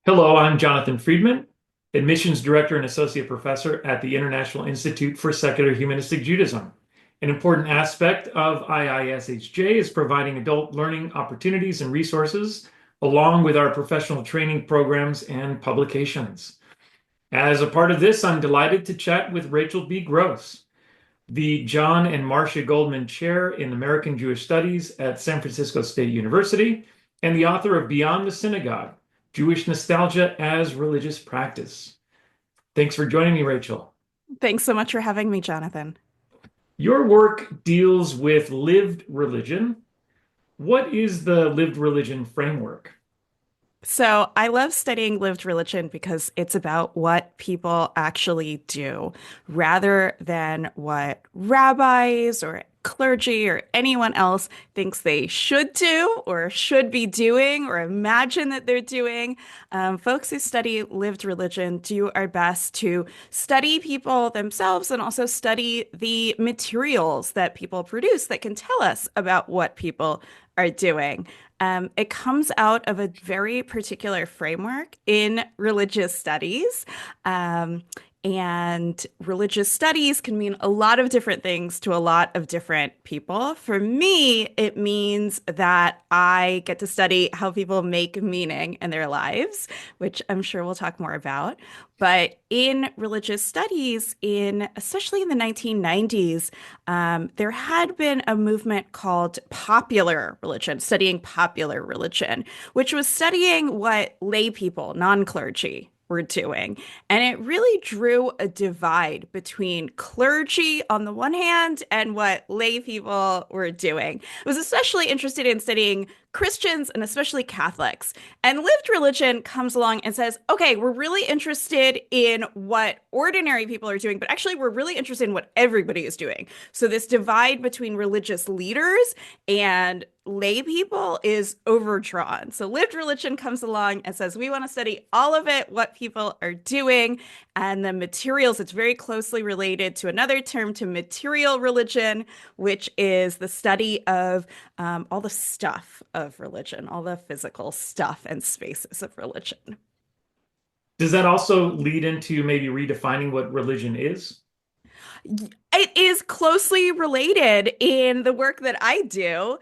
Hello, I'm Jonathan Friedman, Admissions Director and Associate Professor at the International Institute for Secular Humanistic Judaism. An important aspect of IISHJ is providing adult learning opportunities and resources, along with our professional training programs and publications. As a part of this, I'm delighted to chat with Rachel B. Gross, the John and Marcia Goldman Chair in American Jewish Studies at San Francisco State University, and the author of Beyond the Synagogue, Jewish Nostalgia as Religious Practice. Thanks for joining me, Rachel. Thanks so much for having me, Jonathan. Your work deals with lived religion. What is the lived religion framework? So I love studying lived religion because it's about what people actually do rather than what rabbis or clergy or anyone else thinks they should do or should be doing or imagine that they're doing. Folks who study lived religion do our best to study people themselves and also study the materials that people produce that can tell us about what people are doing. It comes out of a very particular framework in religious studies. And religious studies can mean a lot of different things to a lot of different people. For me, it means that I get to study how people make meaning in their lives, which I'm sure we'll talk more about. But in religious studies, especially in the 1990s, there had been a movement called popular religion, studying popular religion, which was studying what lay people, non-clergy, were doing. And it really drew a divide between clergy on the one hand and what lay people were doing. I was especially interested in studying Christians and especially Catholics. And lived religion comes along and says, okay, we're really interested in what ordinary people are doing, but actually we're really interested in what everybody is doing. So this divide between religious leaders and lay people is overdrawn. So lived religion comes along and says, we want to study all of it, what people are doing, and the materials. It's very closely related to another term, to material religion, which is the study of all the stuff of religion, all the physical stuff and spaces of religion. Does that also lead into maybe redefining what religion is? It is closely related in the work that I do.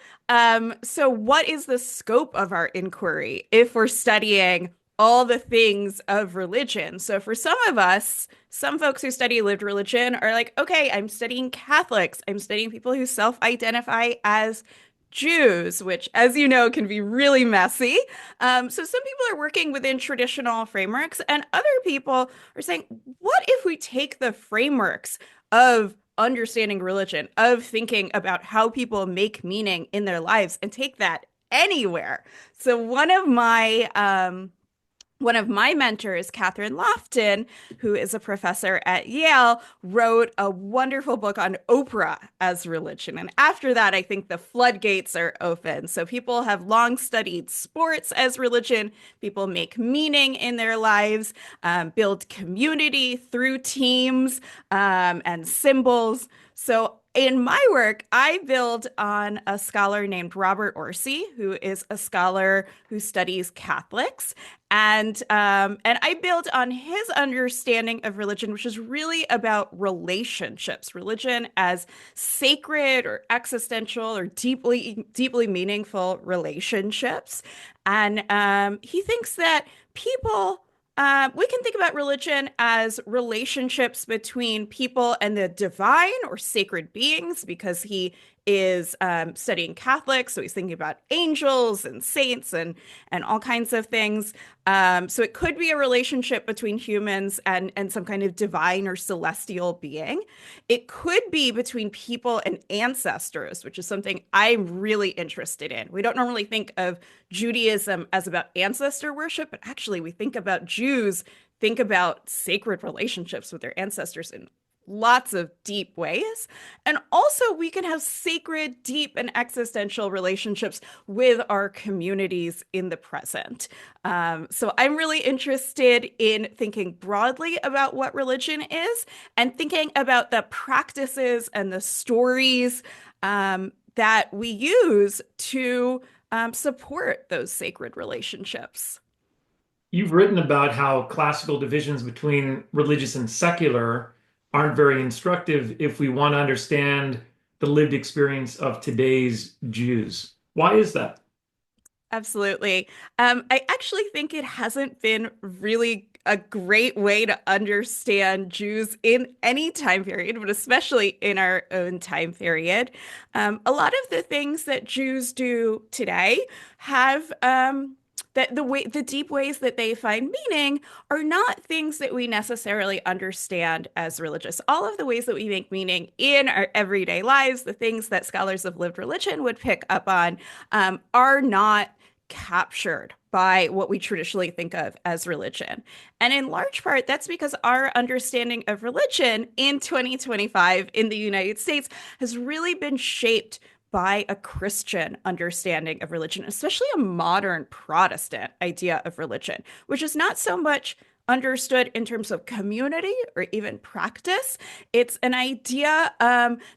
So, what is the scope of our inquiry if we're studying all the things of religion? So, for some of us, some folks who study lived religion are like, okay, I'm studying Catholics, I'm studying people who self-identify as Jews, which, as you know, can be really messy. So some people are working within traditional frameworks, and other people are saying, what if we take the frameworks of understanding religion, of thinking about how people make meaning in their lives, and take that anywhere? So one of my mentors, Catherine Lofton, who is a professor at Yale, wrote a wonderful book on Oprah as religion. And after that, I think the floodgates are open. So people have long studied sports as religion. People make meaning in their lives, build community through teams and symbols. So in my work, I build on a scholar named Robert Orsi, who is a scholar who studies Catholics. And I build on his understanding of religion, which is really about relationships, religion as sacred or existential or deeply, deeply meaningful relationships. And he thinks that we can think about religion as relationships between people and the divine or sacred beings because he is studying Catholics, so he's thinking about angels and saints and all kinds of things. So it could be a relationship between humans and some kind of divine or celestial being. It could be between people and ancestors, which is something I'm really interested in. We don't normally think of Judaism as about ancestor worship, but actually we think about Jews think about sacred relationships with their ancestors in lots of deep ways. And also, we can have sacred, deep, and existential relationships with our communities in the present. So I'm really interested in thinking broadly about what religion is and thinking about the practices and the stories that we use to support those sacred relationships. You've written about how classical divisions between religious and secular aren't very instructive if we want to understand the lived experience of today's Jews. Why is that? Absolutely. I actually think it hasn't been really a great way to understand Jews in any time period, but especially in our own time period. A lot of the things that Jews do today have that the deep ways that they find meaning are not things that we necessarily understand as religious. All of the ways that we make meaning in our everyday lives, the things that scholars of lived religion would pick up on, are not captured by what we traditionally think of as religion. And in large part, that's because our understanding of religion in 2025 in the United States has really been shaped by a Christian understanding of religion, especially a modern Protestant idea of religion, which is not so much understood in terms of community or even practice. It's an idea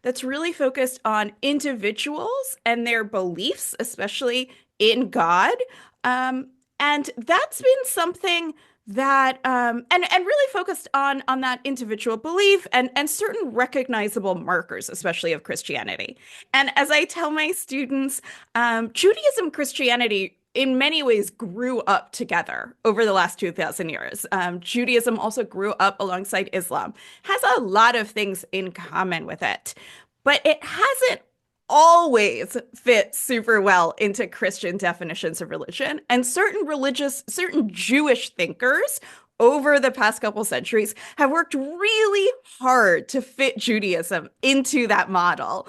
that's really focused on individuals and their beliefs, especially in God. Um, and that's been something that and really focused on that individual belief and certain recognizable markers, especially of Christianity. And as I tell my students, Judaism, Christianity in many ways grew up together over the last 2,000 years. Judaism also grew up alongside Islam, has a lot of things in common with it, but it hasn't always fit super well into Christian definitions of religion. And certain Jewish thinkers over the past couple centuries have worked really hard to fit Judaism into that model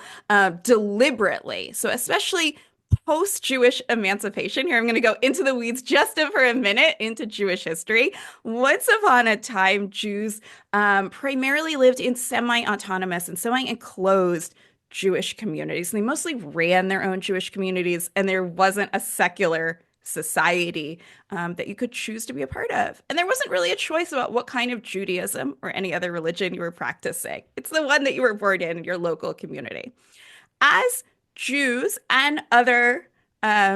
deliberately. So, especially post Jewish emancipation, here I'm going to go into the weeds just for a minute into Jewish history. Once upon a time, Jews primarily lived in semi autonomous and semi enclosed Jewish communities. And they mostly ran their own Jewish communities, and there wasn't a secular society that you could choose to be a part of. And there wasn't really a choice about what kind of Judaism or any other religion you were practicing. It's the one that you were born in your local community. As Jews and other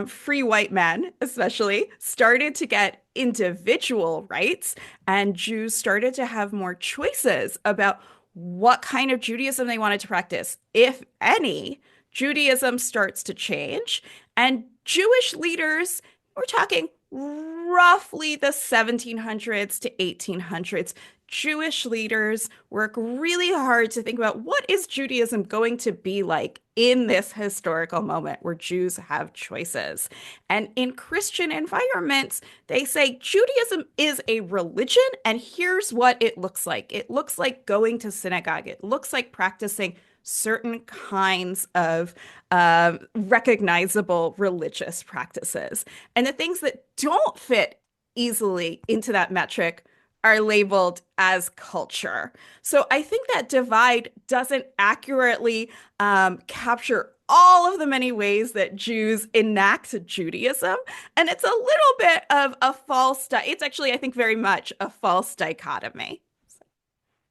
free white men, especially, started to get individual rights, and Jews started to have more choices about what kind of Judaism they wanted to practice, if any, Judaism starts to change. And Jewish leaders, we're talking roughly the 1700s to 1800s, Jewish leaders work really hard to think about what is Judaism going to be like in this historical moment where Jews have choices. And in Christian environments, they say Judaism is a religion, and here's what it looks like. It looks like going to synagogue. It looks like practicing certain kinds of recognizable religious practices. And the things that don't fit easily into that metric are labeled as culture. So I think that divide doesn't accurately capture all of the many ways that Jews enact Judaism. And it's a little bit of a it's actually, I think, very much a false dichotomy.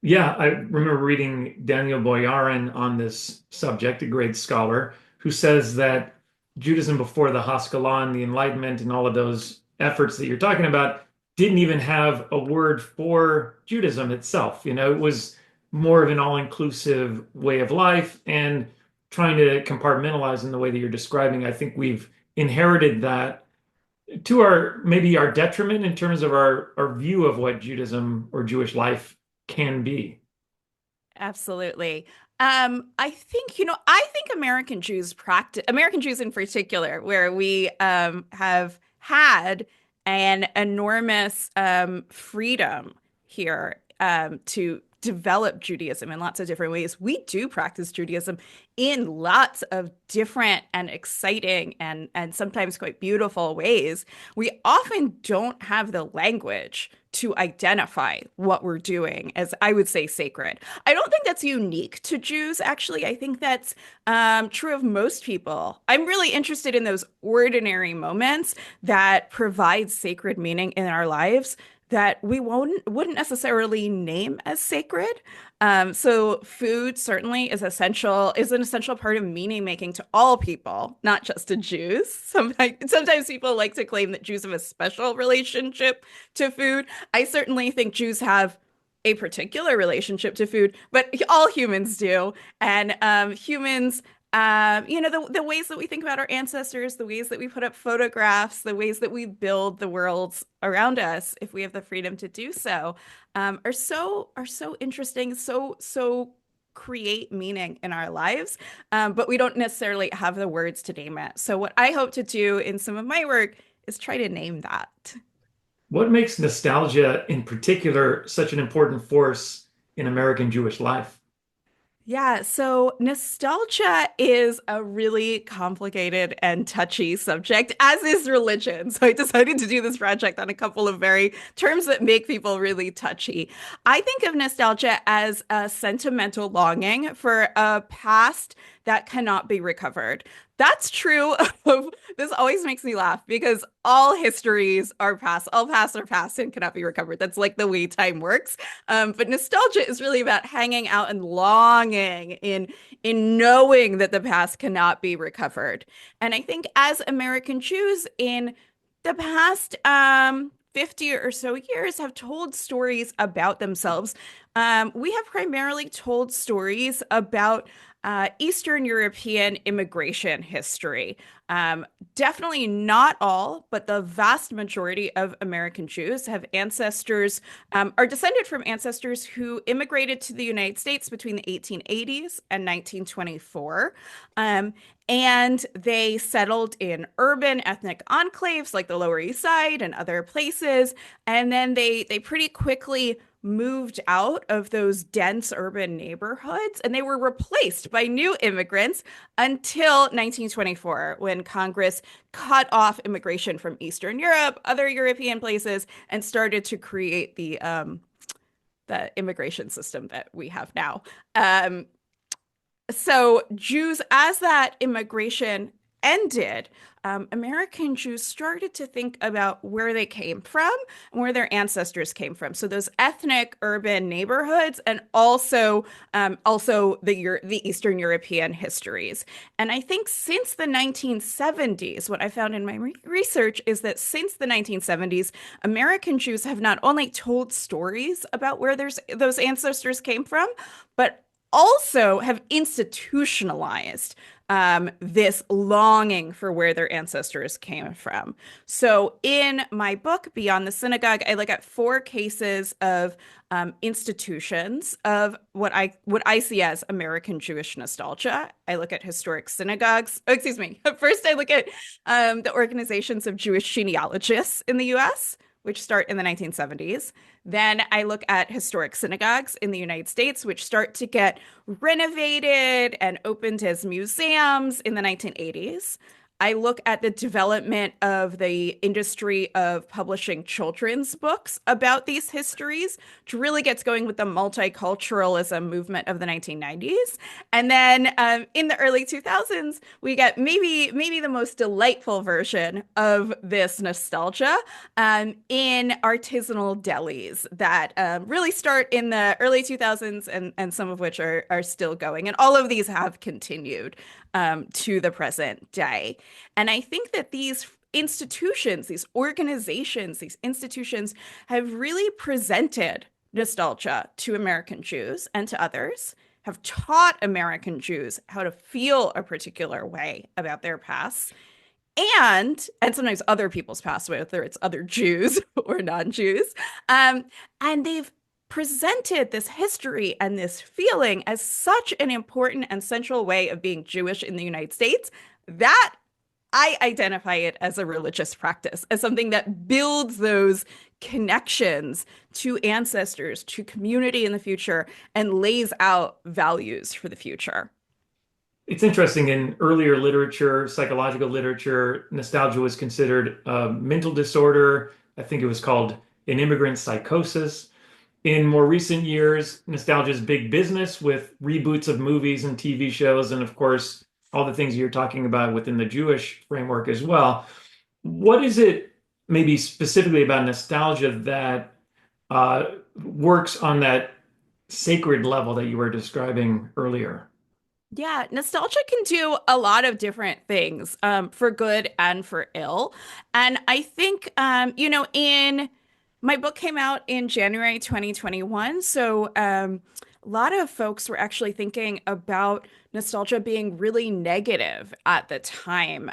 Yeah, I remember reading Daniel Boyarin on this subject, a great scholar, who says that Judaism before the Haskalah and the Enlightenment and all of those efforts that you're talking about didn't even have a word for Judaism itself. It was more of an all-inclusive way of life and trying to compartmentalize in the way that you're describing. I think we've inherited that to our maybe our detriment in terms of our view of what Judaism or Jewish life can be. Absolutely. I think American Jews in particular, where we have had an enormous freedom here to develop Judaism in lots of different ways. We do practice Judaism in lots of different and exciting and sometimes quite beautiful ways. We often don't have the language to identify what we're doing as, I would say, sacred. I don't think that's unique to Jews, actually. I think that's true of most people. I'm really interested in those ordinary moments that provide sacred meaning in our lives that we wouldn't necessarily name as sacred. So food certainly is an essential part of meaning making to all people, not just to Jews. Sometimes people like to claim that Jews have a special relationship to food. I certainly think Jews have a particular relationship to food, but all humans do. And humans, the ways that we think about our ancestors, the ways that we put up photographs, the ways that we build the worlds around us, if we have the freedom to do so, are so interesting, so create meaning in our lives, but we don't necessarily have the words to name it. So what I hope to do in some of my work is try to name that. What makes nostalgia in particular such an important force in American Jewish life? Yeah, so nostalgia is a really complicated and touchy subject, as is religion. So I decided to do this project on a couple of very terms that make people really touchy. I think of nostalgia as a sentimental longing for a past that cannot be recovered. That's true of this always makes me laugh because all histories are past, all pasts are past and cannot be recovered. That's like the way time works. But nostalgia is really about hanging out and longing in knowing that the past cannot be recovered. And I think as American Jews in the past 50 or so years have told stories about themselves. We have primarily told stories about Eastern European immigration history. Definitely not all, but the vast majority of American Jews have ancestors, are descended from ancestors who immigrated to the United States between the 1880s and 1924. And they settled in urban ethnic enclaves like the Lower East Side and other places. And then they pretty quickly moved out of those dense urban neighborhoods and they were replaced by new immigrants until 1924 when Congress cut off immigration from Eastern Europe, other European places, and started to create the immigration system that we have now. So Jews, as that immigration ended, American Jews started to think about where they came from and where their ancestors came from. So those ethnic urban neighborhoods, and also the Eastern European histories. And I think since the 1970s, what I found in my research is that since the 1970s, American Jews have not only told stories about where those ancestors came from, but also have institutionalized this longing for where their ancestors came from. So, in my book, Beyond the Synagogue, I look at four cases of institutions of what I see as American Jewish nostalgia. I look at historic synagogues. Oh, excuse me. First, I look at the organizations of Jewish genealogists in the U.S., which start in the 1970s. Then I look at historic synagogues in the United States, which start to get renovated and opened as museums in the 1980s. I look at the development of the industry of publishing children's books about these histories, which really gets going with the multiculturalism movement of the 1990s. And then in the early 2000s, we get maybe the most delightful version of this nostalgia in artisanal delis that really start in the early 2000s and some of which are still going. And all of these have continued to the present day. And I think that these institutions, these organizations, these institutions have really presented nostalgia to American Jews and to others, have taught American Jews how to feel a particular way about their past. And sometimes other people's past, whether it's other Jews or non-Jews. And they've presented this history and this feeling as such an important and central way of being Jewish in the United States that I identify it as a religious practice, as something that builds those connections to ancestors, to community in the future, and lays out values for the future. It's interesting. In earlier literature, psychological literature, nostalgia was considered a mental disorder. I think it was called an immigrant psychosis. In more recent years, nostalgia is big business with reboots of movies and TV shows, and of course, all the things you're talking about within the Jewish framework as well. What is it, maybe specifically about nostalgia, that uh, works on that sacred level that you were describing earlier. Yeah, nostalgia can do a lot of different things, for good and for ill. And I think, in my book came out in January 2021. So, a lot of folks were actually thinking about nostalgia being really negative at the time.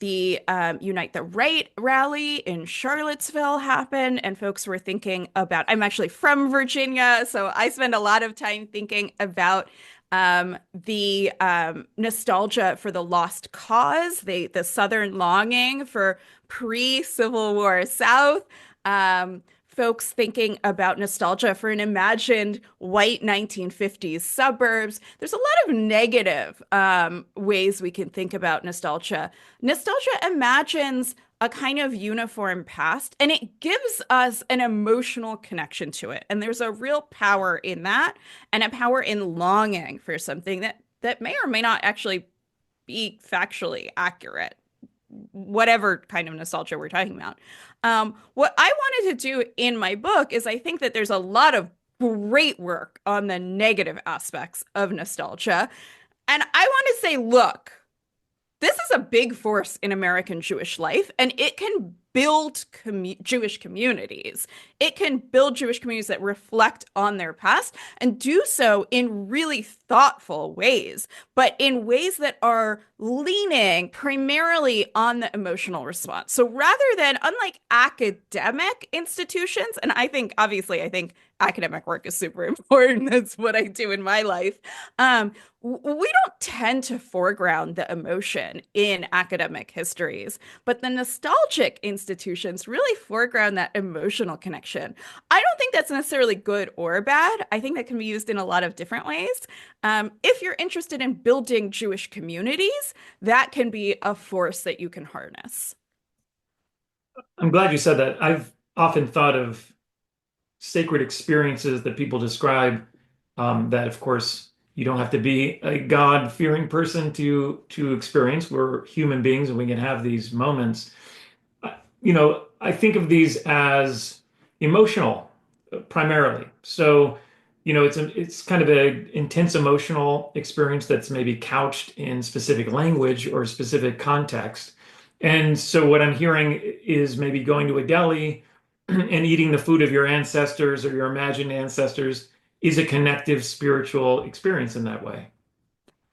The Unite the Right rally in Charlottesville happened, and folks were thinking about, I'm actually from Virginia, so I spend a lot of time thinking about the nostalgia for the lost cause, the Southern longing for pre-Civil War South, folks thinking about nostalgia for an imagined white 1950s suburbs. There's a lot of negative ways we can think about nostalgia. Nostalgia imagines a kind of uniform past, and it gives us an emotional connection to it. And there's a real power in that, and a power in longing for something that may or may not actually be factually accurate, whatever kind of nostalgia we're talking about. What I wanted to do in my book is I think that there's a lot of great work on the negative aspects of nostalgia. And I want to say, look, this is a big force in American Jewish life, and it can build Jewish communities. It can build Jewish communities that reflect on their past and do so in really thoughtful ways, but in ways that are leaning primarily on the emotional response. So rather than, unlike academic institutions, and obviously, I think academic work is super important. That's what I do in my life. We don't tend to foreground the emotion in academic histories, but the nostalgic institutions really foreground that emotional connection. I don't think that's necessarily good or bad. I think that can be used in a lot of different ways. If you're interested in building Jewish communities, that can be a force that you can harness. I'm glad you said that. I've often thought of sacred experiences that people describe, that of course you don't have to be a God-fearing person to experience. We're human beings and we can have these moments. I think of these as emotional, primarily. So, it's kind of an intense emotional experience that's maybe couched in specific language or specific context. And so what I'm hearing is maybe going to a deli and eating the food of your ancestors or your imagined ancestors is a connective spiritual experience in that way.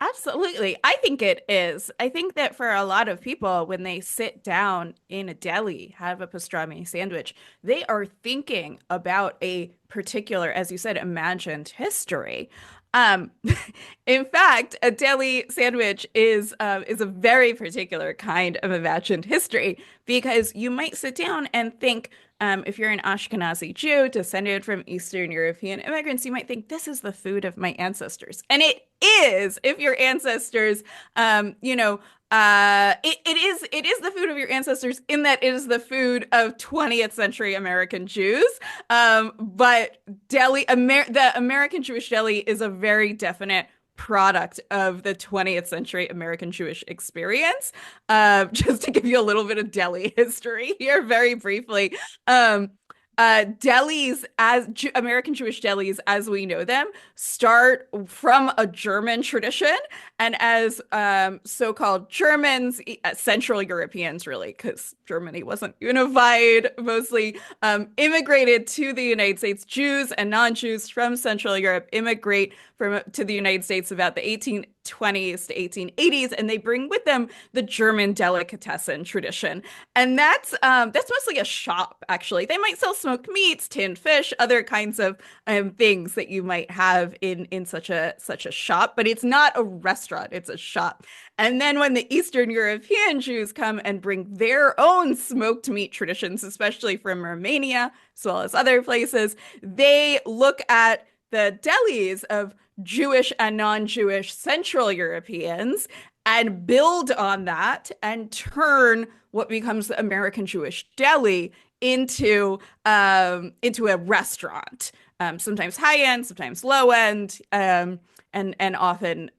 Absolutely. I think it is. I think that for a lot of people, when they sit down in a deli, have a pastrami sandwich, they are thinking about a particular, as you said, imagined history. Um, in fact, a deli sandwich is a very particular kind of imagined history because you might sit down and think, if you're an Ashkenazi Jew descended from Eastern European immigrants, you might think this is the food of my ancestors, and it is. If your ancestors, it is the food of your ancestors in that it is the food of 20th century American Jews. But the American Jewish deli is a very definite product of the 20th century American Jewish experience. Just to give you a little bit of deli history here, very briefly. Um, delis, as American Jewish delis as we know them, start from a German tradition, and as so-called Germans, Central Europeans, really, because Germany wasn't unified, mostly immigrated to the United States. Jews and non-Jews from Central Europe immigrate to the United States about the 1820s to 1880s, and they bring with them the German delicatessen tradition. And that's mostly a shop, actually. They might sell smoked meats, tinned fish, other kinds of things that you might have in such a shop, but it's not a restaurant, it's a shop. And then when the Eastern European Jews come and bring their own smoked meat traditions, especially from Romania, as well as other places, they look at the delis of Jewish and non-Jewish Central Europeans and build on that and turn what becomes the American Jewish deli into a restaurant, sometimes high end, sometimes low end, and often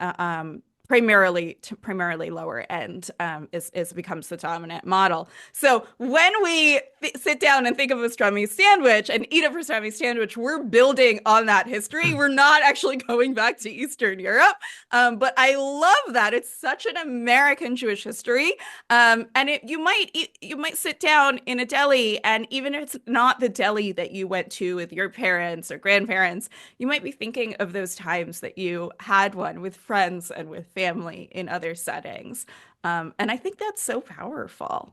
primarily lower end is becomes the dominant model. So when we sit down and think of a pastrami sandwich and eat a pastrami sandwich, we're building on that history. We're not actually going back to Eastern Europe. But I love that it's such an American Jewish history. And you might sit down in a deli, and even if it's not the deli that you went to with your parents or grandparents, you might be thinking of those times that you had one with friends and with family in other settings. And I think that's so powerful.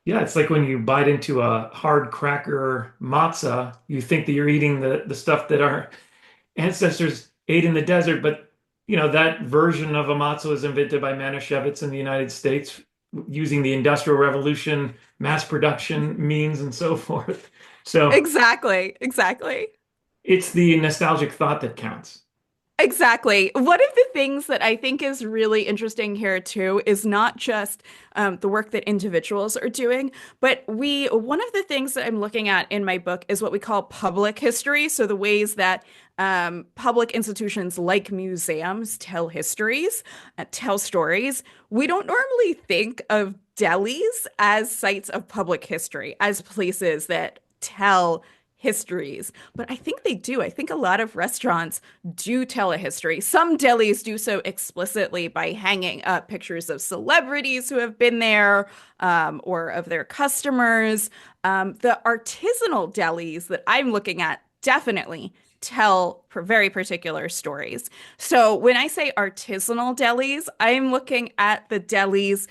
Yeah, it's like when you bite into a hard cracker matzah, you think that you're eating the stuff that our ancestors ate in the desert, but that version of a matzah was invented by Manischewitz in the United States using the Industrial Revolution, mass production means, and so forth. So Exactly, exactly. it's the nostalgic thought that counts. Exactly. One of the things that I think is really interesting here too is not just the work that individuals are doing, but one of the things that I'm looking at in my book is what we call public history. So the ways that public institutions like museums tell histories, tell stories. We don't normally think of delis as sites of public history, as places that tell histories, but I think they do. I think a lot of restaurants do tell a history. Some delis do so explicitly by hanging up pictures of celebrities who have been there, or of their customers. The artisanal delis that I'm looking at definitely tell very particular stories. So when I say artisanal delis, I'm looking at the delis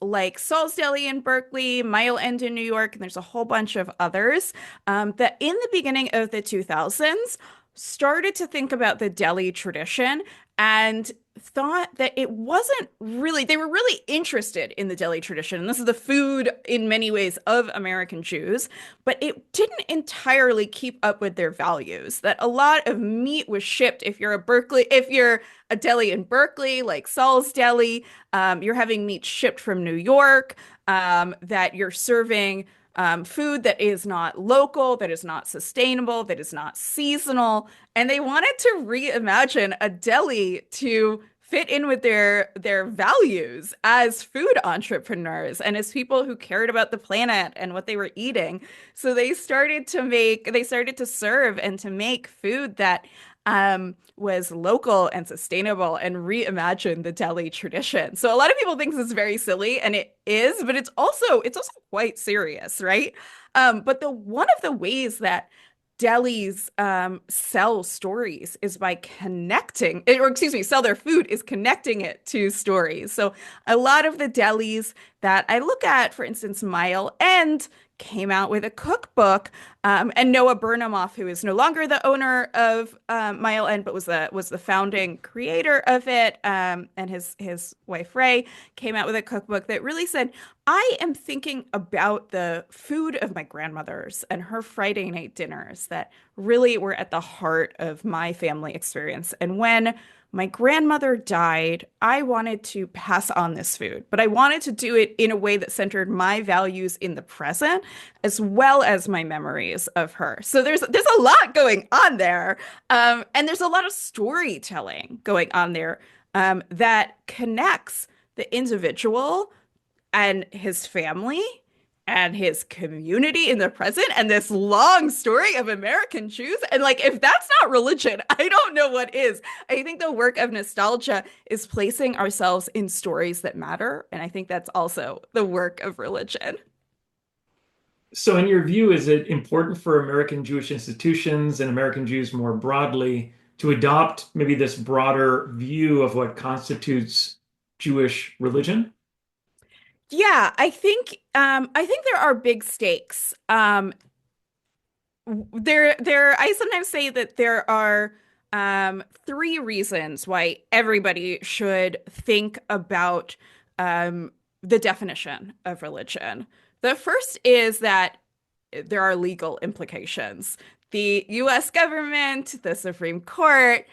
like Saul's Deli in Berkeley, Mile End in New York, and there's a whole bunch of others that in the beginning of the 2000s started to think about the deli tradition and thought that it wasn't really, they were really interested in the deli tradition. And this is the food in many ways of American Jews, but it didn't entirely keep up with their values. That a lot of meat was shipped. If you're a deli in Berkeley, like Saul's Deli, you're having meat shipped from New York, that you're serving food that is not local, that is not sustainable, that is not seasonal. And they wanted to reimagine a deli to fit in with their values as food entrepreneurs and as people who cared about the planet and what they were eating. So they started to serve and to make food that was local and sustainable and reimagine the deli tradition. So a lot of people think this is very silly, and it is, but it's also quite serious, right? But the one of the ways that delis sell stories is by sell their food is connecting it to stories. So a lot of the delis that I look at, for instance, Mile End came out with a cookbook, and Noah Burnhamoff, who is no longer the owner of Mile End, but was the founding creator of it, and his wife Ray came out with a cookbook that really said, I am thinking about the food of my grandmother's and her Friday night dinners that really were at the heart of my family experience. And when my grandmother died, I wanted to pass on this food, but I wanted to do it in a way that centered my values in the present as well as my memories of her. So there's a lot going on there, and there's a lot of storytelling going on there, that connects the individual and his family and his community in the present and this long story of American Jews. And like, if that's not religion, I don't know what is. I think the work of nostalgia is placing ourselves in stories that matter. And I think that's also the work of religion. So, in your view, is it important for American Jewish institutions and American Jews more broadly to adopt maybe this broader view of what constitutes Jewish religion? Yeah, I think there are big stakes. I sometimes say that there are three reasons why everybody should think about the definition of religion. The first is that there are legal implications. The US government, the Supreme Court,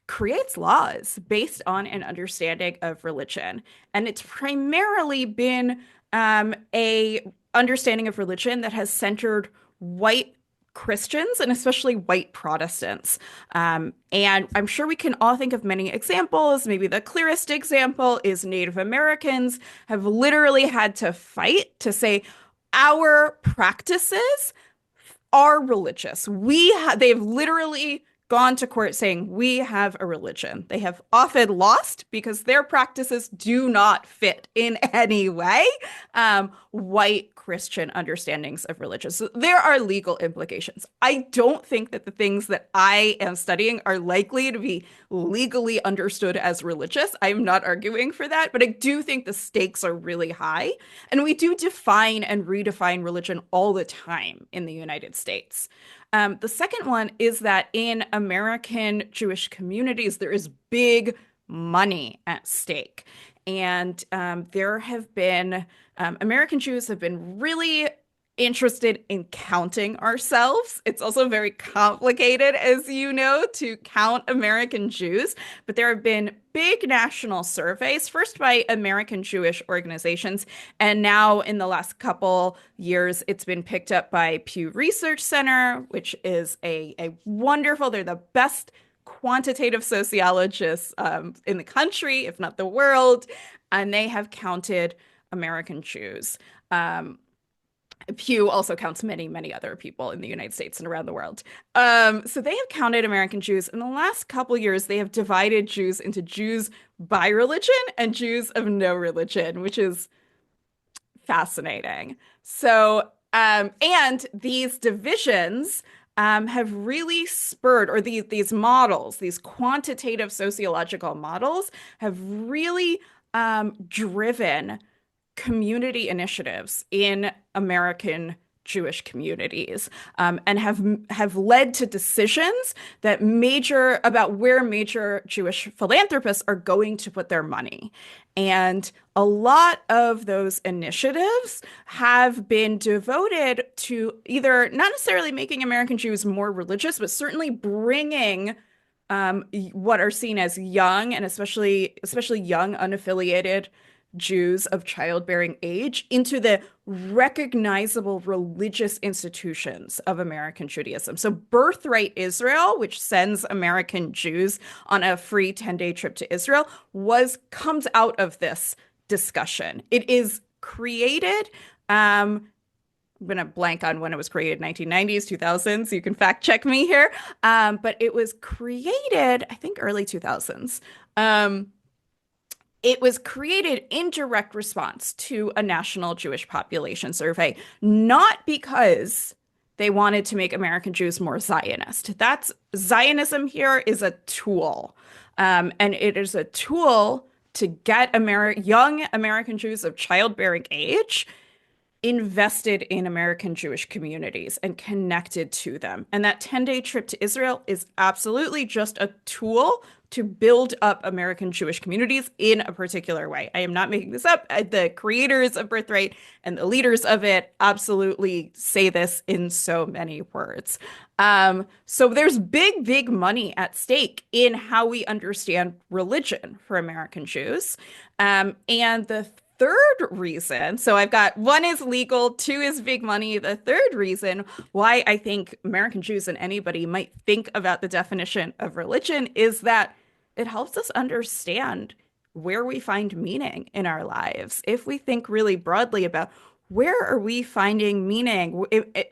creates laws based on an understanding of religion. And it's primarily been a understanding of religion that has centered white Christians and especially white Protestants. And I'm sure we can all think of many examples. Maybe the clearest example is Native Americans have literally had to fight to say our practices are religious. They've literally gone to court saying we have a religion. They have often lost because their practices do not fit in any way white Christian understandings of religion. So there are legal implications. I don't think that the things that I am studying are likely to be legally understood as religious. I'm not arguing for that, but I do think the stakes are really high. And we do define and redefine religion all the time in the United States. The second one is that in American Jewish communities, there is big money at stake. And there have been, American Jews have been really interested in counting ourselves. It's also very complicated, as you know, to count American Jews. But there have been big national surveys, first by American Jewish organizations, and now in the last couple years, it's been picked up by Pew Research Center, which is a wonderful, they're the best quantitative sociologists in the country, if not the world, and they have counted American Jews. Pew also counts many, many other people in the United States and around the world. So they have counted American Jews. In the last couple years, they have divided Jews into Jews by religion and Jews of no religion, which is fascinating. So, and these divisions have really spurred, or these models, these quantitative sociological models, have really driven community initiatives in American Jewish communities, and have led to decisions that about where major Jewish philanthropists are going to put their money. And a lot of those initiatives have been devoted to either not necessarily making American Jews more religious, but certainly bringing what are seen as young and especially young unaffiliated Jews of childbearing age into the recognizable religious institutions of American Judaism. So Birthright Israel, which sends American Jews on a free 10-day trip to Israel, comes out of this discussion. It is created, I'm going to blank on when it was created, 1990s, 2000s. You can fact check me here. But it was created, I think, early 2000s. It was created in direct response to a national Jewish population survey, not because they wanted to make American Jews more Zionist. Zionism here is a tool, and it is a tool to get young American Jews of childbearing age invested in American Jewish communities and connected to them. And that 10-day trip to Israel is absolutely just a tool to build up American Jewish communities in a particular way. I am not making this up. The creators of Birthright and the leaders of it absolutely say this in so many words. So there's big, big money at stake in how we understand religion for American Jews. And the third reason, so I've got one is legal, two is big money. The third reason why I think American Jews and anybody might think about the definition of religion is that it helps us understand where we find meaning in our lives. If we think really broadly about where are we finding meaning,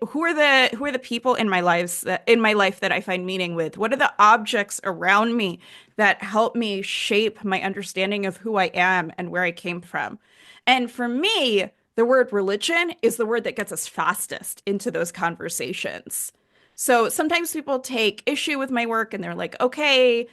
who are the people in my life that I find meaning with? What are the objects around me that help me shape my understanding of who I am and where I came from? And for me, the word religion is the word that gets us fastest into those conversations. So sometimes people take issue with my work and they're like, okay,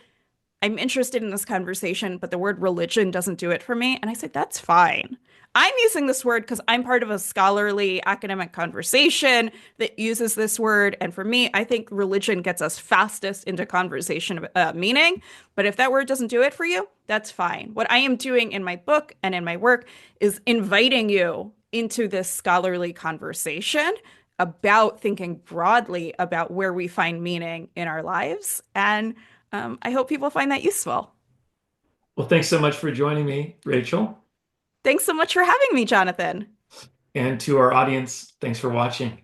I'm interested in this conversation, but the word religion doesn't do it for me. And I say, that's fine. I'm using this word because I'm part of a scholarly academic conversation that uses this word. And for me, I think religion gets us fastest into conversation of meaning. But if that word doesn't do it for you, that's fine. What I am doing in my book and in my work is inviting you into this scholarly conversation about thinking broadly about where we find meaning in our lives. And I hope people find that useful. Well, thanks so much for joining me, Rachel. Thanks so much for having me, Jonathan. And to our audience, thanks for watching.